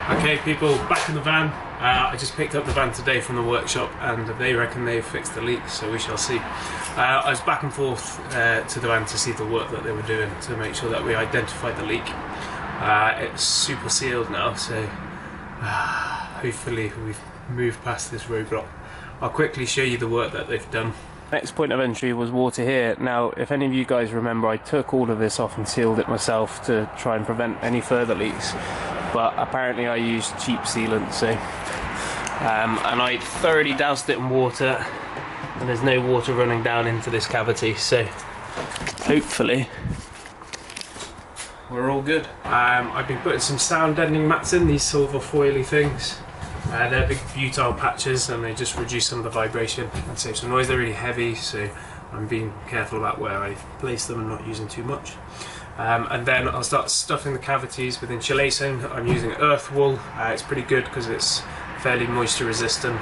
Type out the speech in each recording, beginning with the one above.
Okay people, back in the van. I just picked up the van today from the workshop and they reckon they've fixed the leak, so we shall see. I was back and forth to the van to see the work that they were doing to make sure that we identified the leak. It's super sealed now, so hopefully we've moved past this roadblock. I'll quickly show you the work that they've done. Next point of entry was water here. Now, if any of you guys remember, I took all of this off and sealed it myself to try and prevent any further leaks. But apparently I used cheap sealant, so and I thoroughly doused it in water, and there's no water running down into this cavity, so hopefully we're all good. I've been putting some sound deadening mats in, these silver foily things. They're big butyl patches and they just reduce some of the vibration and save some noise. They're really heavy, so I'm being careful about where I place them and not using too much. And then I'll start stuffing the cavities with insulation. I'm using earth wool. It's pretty good because it's fairly moisture resistant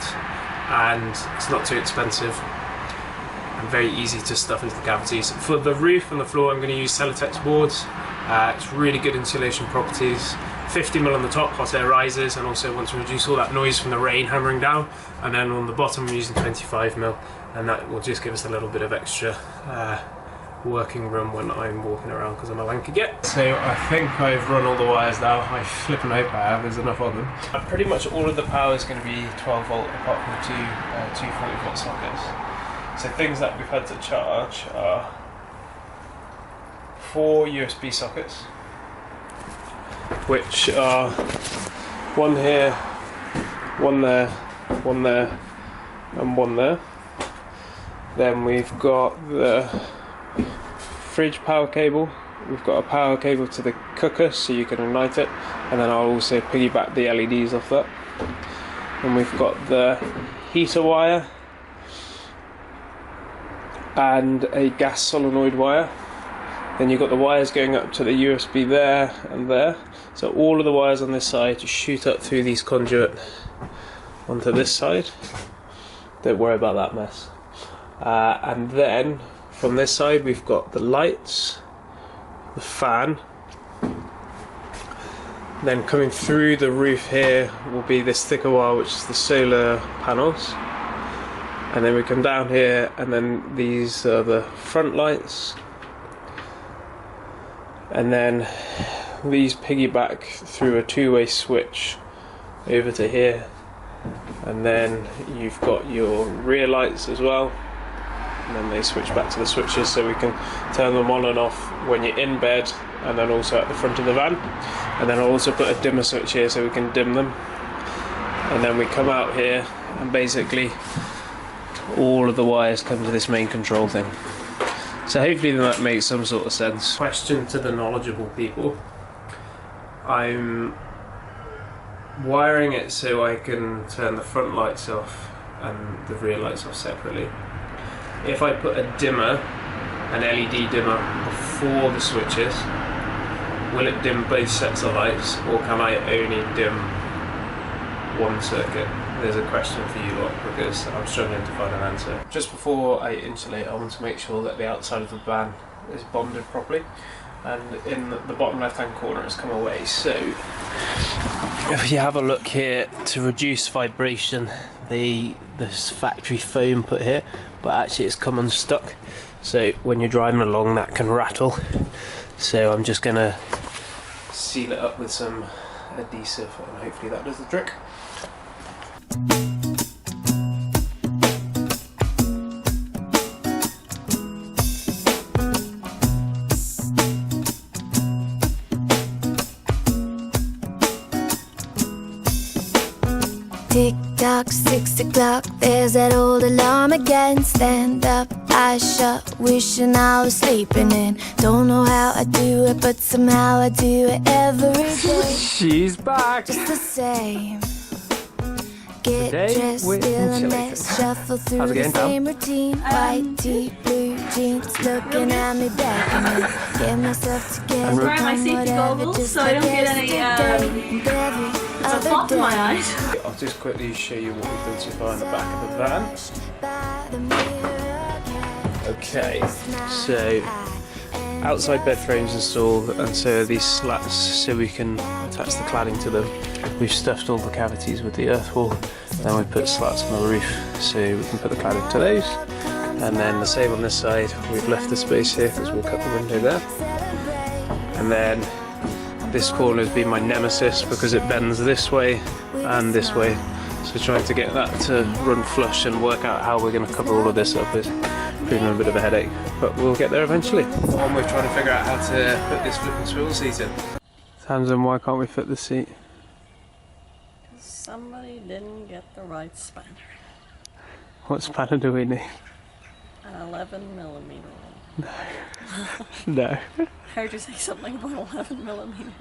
and it's not too expensive and very easy to stuff into the cavities. For the roof and the floor I'm going to use Celotex boards. It's really good insulation properties. 50mm on the top, hot air risers, and also want to reduce all that noise from the rain hammering down. And then on the bottom I'm using 25mm, and that will just give us a little bit of extra working room when I'm walking around because I'm a lanky git. So I think I've run all the wires now. I flipping hope I have, there's enough of them. Pretty much all of the power is going to be 12 volt apart from two 40 volt sockets. So things that we've had to charge are 4 USB sockets, which are one here, one there, one there, and one there. Then we've got the fridge power cable. We've got a power cable to the cooker so you can ignite it, and then I'll also piggyback the LEDs off that. And we've got the heater wire and a gas solenoid wire. Then you've got the wires going up to the USB there and there. So all of the wires on this side just shoot up through these conduit onto this side. Don't worry about that mess. And then from this side we've got the lights, the fan. Then coming through the roof here will be this thicker wire, which is the solar panels. And then we come down here, and then these are the front lights. And then these piggyback through a two-way switch over to here, and then you've got your rear lights as well, and then they switch back to the switches so we can turn them on and off when you're in bed, and then also at the front of the van. And then I'll also put a dimmer switch here so we can dim them. And then we come out here and basically all of the wires come to this main control thing. So hopefully that makes some sort of sense. Question to the knowledgeable people. I'm wiring it so I can turn the front lights off and the rear lights off separately. If I put a dimmer, an LED dimmer, before the switches, will it dim both sets of lights, or can I only dim one circuit? There's a question for you lot because I'm struggling to find an answer. Just before I insulate, I want to make sure that the outside of the van is bonded properly, and in the bottom left hand corner it's come away. So if you have a look here, to reduce vibration, this factory foam put here, but actually it's come unstuck, so when you're driving along that can rattle. So I'm just going to seal it up with some adhesive and hopefully that does the trick. Tick tock, 6 o'clock, there's that old alarm again. Stand up, eyes shut, wishing I was sleeping in. Don't know how I do it, but somehow I do it every day. She's back! Just the same. Get dressed, still a mess, shuffle through the same routine. White tee, blue jeans, looking at me back and then get myself together. I'm wearing my safety goggles so I don't get any it's a pop in my eyes. I'll just quickly show you what we've done so far in the back of the van. Okay, so outside bed frames installed, and so these slats, so we can attach the cladding to them. We've stuffed all the cavities with the earth wall, then we put slats on the roof so we can put the cladding to those. And then the same on this side, we've left the space here because we'll cut the window there. And then this corner has been my nemesis because it bends this way and this way. So trying to get that to run flush and work out how we're going to cover all of this up is proving a bit of a headache, but we'll get there eventually. And we're trying to figure out how to put this flipping swivel seat in. Tamsin, why can't we fit the seat? Because somebody didn't get the right spanner. What spanner do we need? An 11mm. No. Heard you say something about 11mm.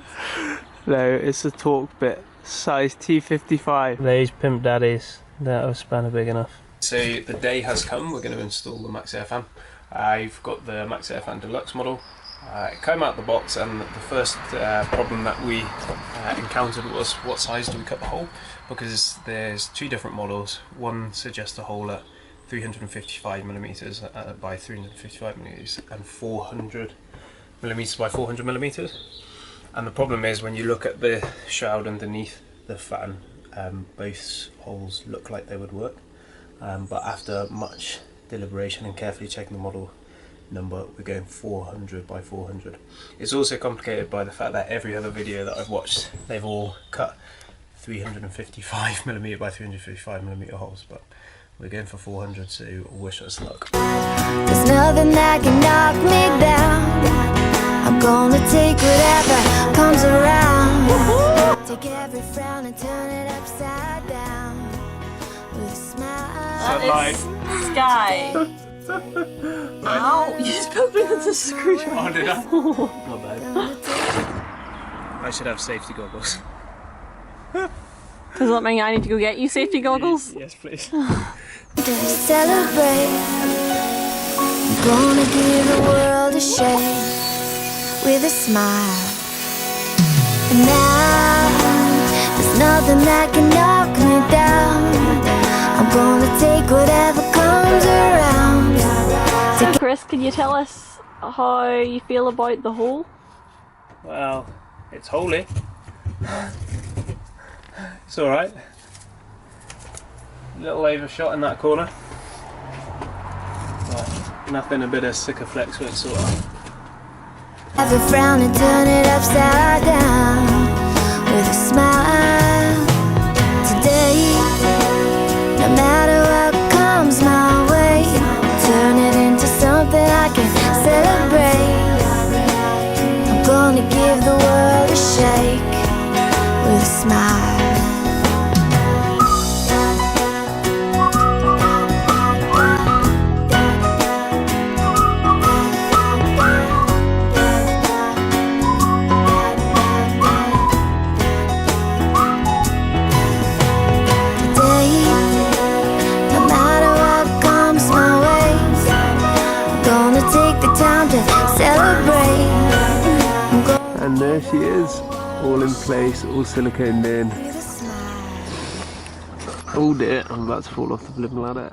No, it's a torque bit. Size T55. These pimp daddies, that was spanner big enough. So the day has come, we're going to install the Maxxair fan. I've got the Maxxair fan Deluxe model. It came out the box, and the first problem that we encountered was what size do we cut the hole, because there's two different models. One suggests a hole at 355mm by 355mm and 400mm by 400mm. And the problem is when you look at the shroud underneath the fan, both holes look like they would work, but after much deliberation and carefully checking the model number, we're going 400 by 400. It's also complicated by the fact that every other video that I've watched, they've all cut 355mm by 355mm holes, but we're going for 400, so wish us luck. There's nothing that can knock me down. I'm gonna take whatever comes around. Take every frown and turn it upside down with a smile. That is Sky. Ow! You just poked me with the screwdriver. Oh, did I? Not bad. I should have safety goggles. Does that mean I need to go get you safety goggles? Yes, please. Celebrate. I'm gonna give the world a shake with a smile. And now there's nothing that can knock me down. I'm gonna take whatever comes around. Chris, can you tell us how you feel about the hole? Well, it's holy. It's alright. Little overshot in that corner. But nothing a bit of Sikaflex would sort of. Have a frown and turn it upside down with a smile. Today, no matter what comes my way, turn it into something I can celebrate. I'm gonna give the world a shake with a smile. And there she is, all in place, all siliconed in. Oh dear, I'm about to fall off the blooming ladder.